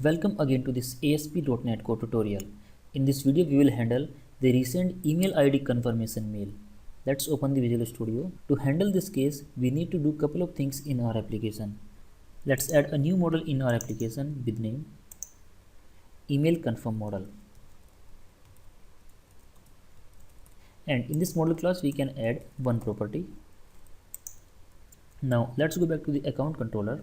Welcome again to this ASP.NET Core tutorial. In this video we will handle the recent email ID confirmation mail. Let's open the Visual Studio. To handle this case, we need to do couple of things in our application. Let's add a new model in our application with name email confirm model. And in this model class we can add one property. Now let's go back to the account controller.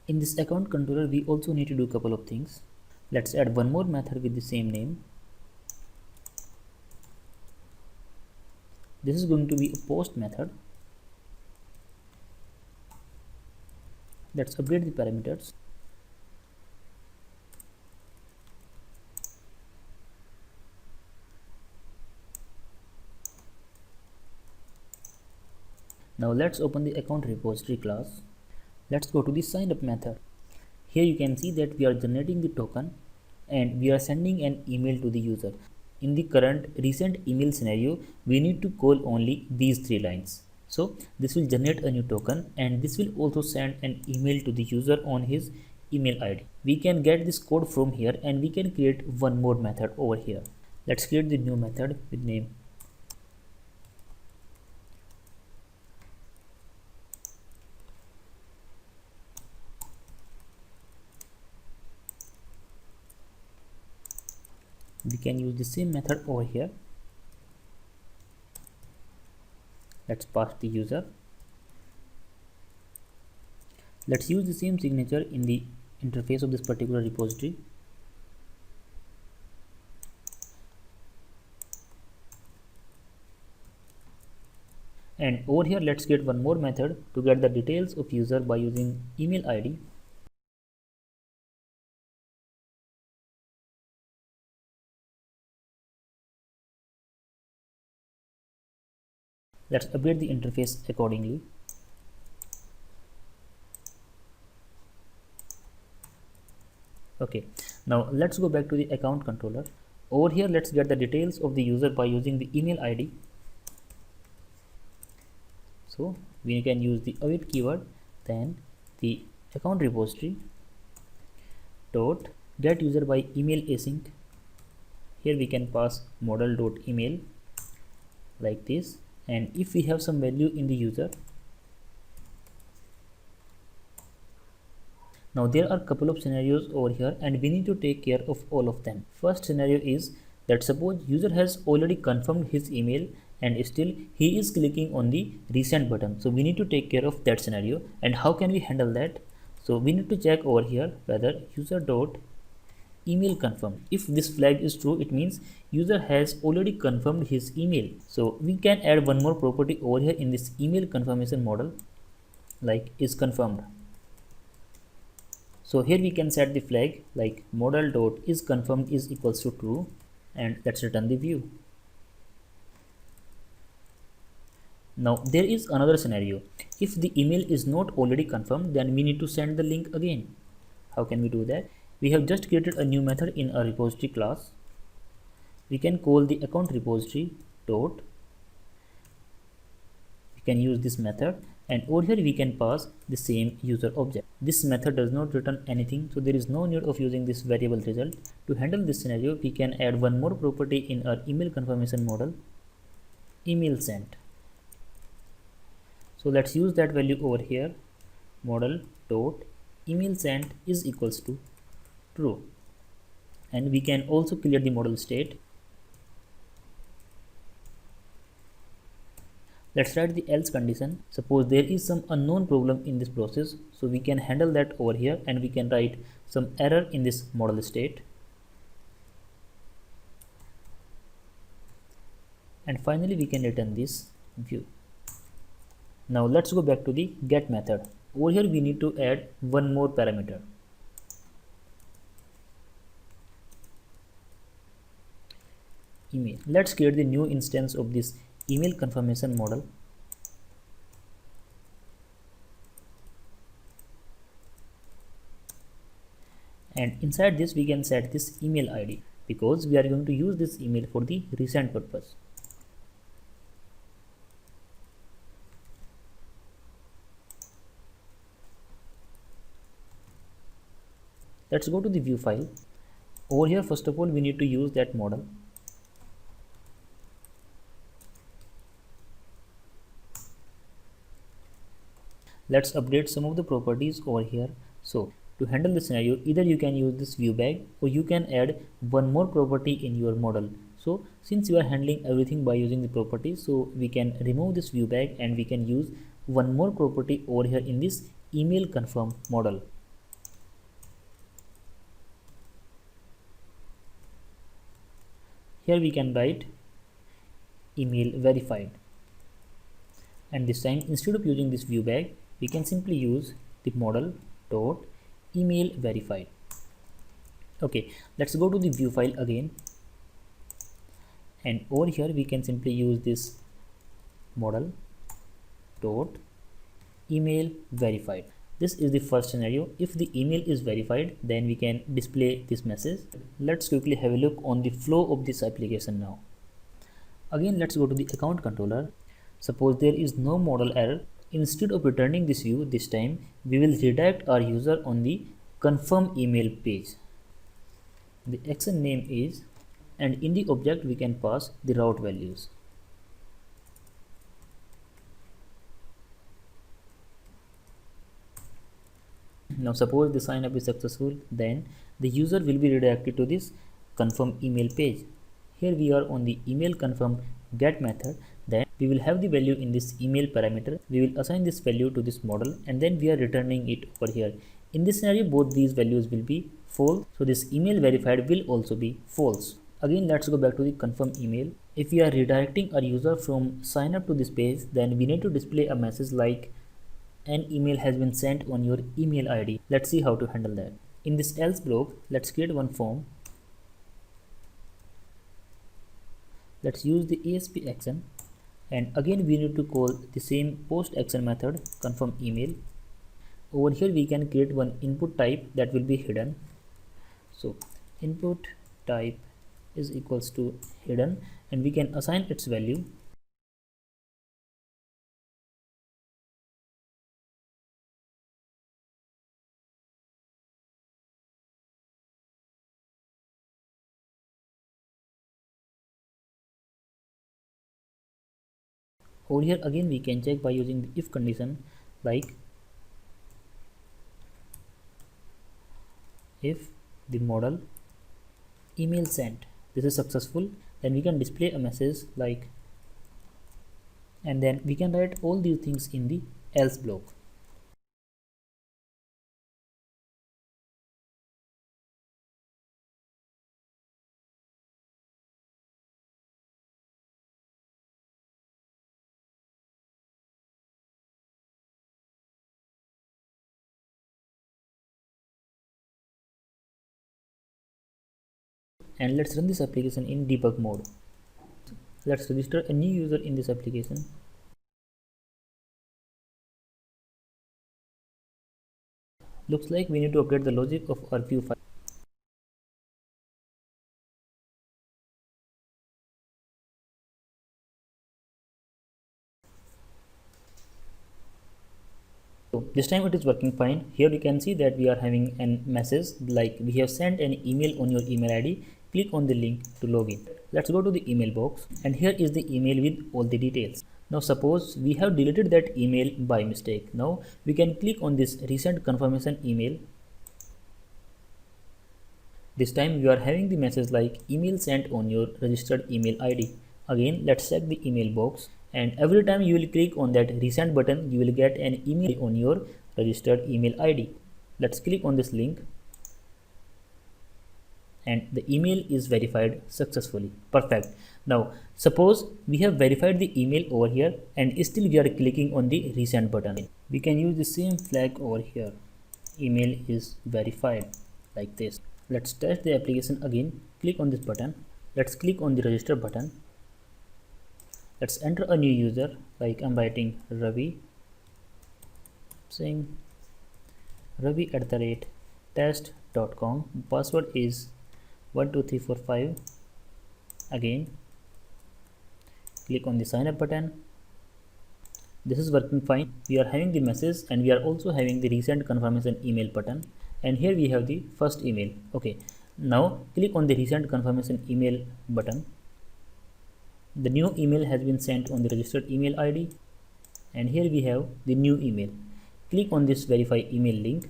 In this account controller we also need to do a couple of things. Let's add one more method with the same name. This is going to be a post method. Let's update the parameters. Now let's open the account repository class. Let's go to the sign up method. Here you can see that we are generating the token and we are sending an email to the user. In the current recent email scenario, we need to call only these three lines. So this will generate a new token and this will also send an email to the user on his email ID. We can get this code from here and we can create one more method over here. Let's create the new method with name we can use the same method over here. Let's pass the user. Let's use the same signature in the interface of this particular repository. And over here let's get one more method to get the details of user by using email ID. Let's update the interface accordingly. Okay, now let's go back to the account controller. Over here let's get the details of the user by using the email ID. So we can use the await keyword, then the account repository dot get user by email async. Here we can pass model.email like this, and if we have some value in the user. Now there are a couple of scenarios over here and we need to take care of all of them. First scenario is that suppose user has already confirmed his email and still he is clicking on the resend button. So we need to take care of that scenario. And how can we handle that? So we need to check over here whether user dot email confirmed. If this flag is true, it means user has already confirmed his email. So we can add one more property over here in this email confirmation model, like is confirmed. So here we can set the flag like model dot is confirmed is equals to true, and let's return the view. Now there is another scenario. If the email is not already confirmed, then we need to send the link again. How can we do that? We have just created a new method in a repository class. We can call the account repository dot. We can use this method, and over here we can pass the same user object. This method does not return anything, so there is no need of using this variable result. To handle this scenario, we can add one more property in our email confirmation model, email sent. So let's use that value over here, model dot email sent is equals to true, and we can also clear the model state. Let's write the else condition. Suppose there is some unknown problem in this process, so we can handle that over here and we can write some error in this model state. And finally we can return this view. Now let's go back to the get method. Over here we need to add one more parameter. Email. Let's create the new instance of this email confirmation model. And inside this we can set this email ID because we are going to use this email for the resend purpose. Let's go to the view file. Over here, first of all, we need to use that model. Let's update some of the properties over here. So to handle the scenario, either you can use this view bag or you can add one more property in your model. So since you are handling everything by using the properties, so we can remove this view bag and we can use one more property over here in this email confirm model. Here we can write email verified, and this time instead of using this view bag, we can simply use the model dot email verified. Okay, let's go to the view file again, and over here we can simply use this model dot email verified. This is the first scenario. If the email is verified, then we can display this message. Let's quickly have a look on the flow of this application now. Again, let's go to the account controller. Suppose there is no model error. Instead of returning this view, this time we will redirect our user on the confirm email page. The action name is, and in the object we can pass the route values. Now suppose the sign up is successful, then the user will be redirected to this confirm email page. Here we are on the email confirm get method. Then we will have the value in this email parameter. We will assign this value to this model, and then we are returning it over here. In this scenario, both these values will be false, so this email verified will also be false. Again, let's go back to the confirm email. If we are redirecting our user from sign up to this page, then we need to display a message like an email has been sent on your email ID. Let's see how to handle that. In this else block, let's create one form. Let's use the ASP action, and again we need to call the same post action method confirm email. Over here we can create one input type that will be hidden. So input type is equals to hidden, and we can assign its value. Over here again we can check by using the if condition, like if the model email sent, this is successful, then we can display a message like, and then we can write all these things in the else block. And let's run this application in debug mode. Let's register a new user in this application. Looks like we need to update the logic of our view file. So this time it is working fine. Here you can see that we are having a message like we have sent an email on your email ID. Click on the link to log in. Let's go to the email box, and here is the email with all the details. Now suppose we have deleted that email by mistake. Now we can click on this recent confirmation email. This time we are having the message like email sent on your registered email ID. Again, let's check the email box, and every time you will click on that resend button, you will get an email on your registered email ID. Let's click on this link, and the email is verified successfully. Perfect. Now suppose we have verified the email over here and still we are clicking on the resend button. We can use the same flag over here. Email is verified, like this. Let's test the application again. Click on this button. Let's click on the register button. Let's enter a new user, like I'm writing Ravi, saying ravi@test.com. Password is 12345. Again, click on the sign up button. This is working fine. We are having the message and we are also having the recent confirmation email button. and here we have the first email. Okay, now click on the recent confirmation email button. The new email has been sent on the registered email ID, and here we have the new email. Click on this verify email link.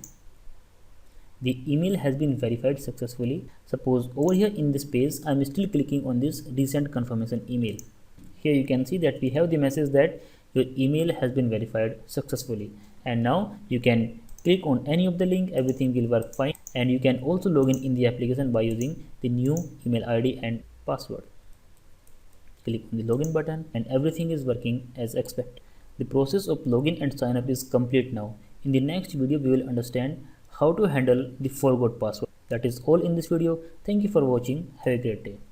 The email has been verified successfully. Suppose over here in this page I am still clicking on this recent confirmation email. Here you can see that we have the message that your email has been verified successfully, and now you can click on any of the link, everything will work fine, and you can also log in the application by using the new email ID and password. Click on the login button and everything is working as expected. The process of login and sign up is complete now. In the next video we will understand how to handle the forgot password. That is all in this video. Thank you for watching. Have a great day.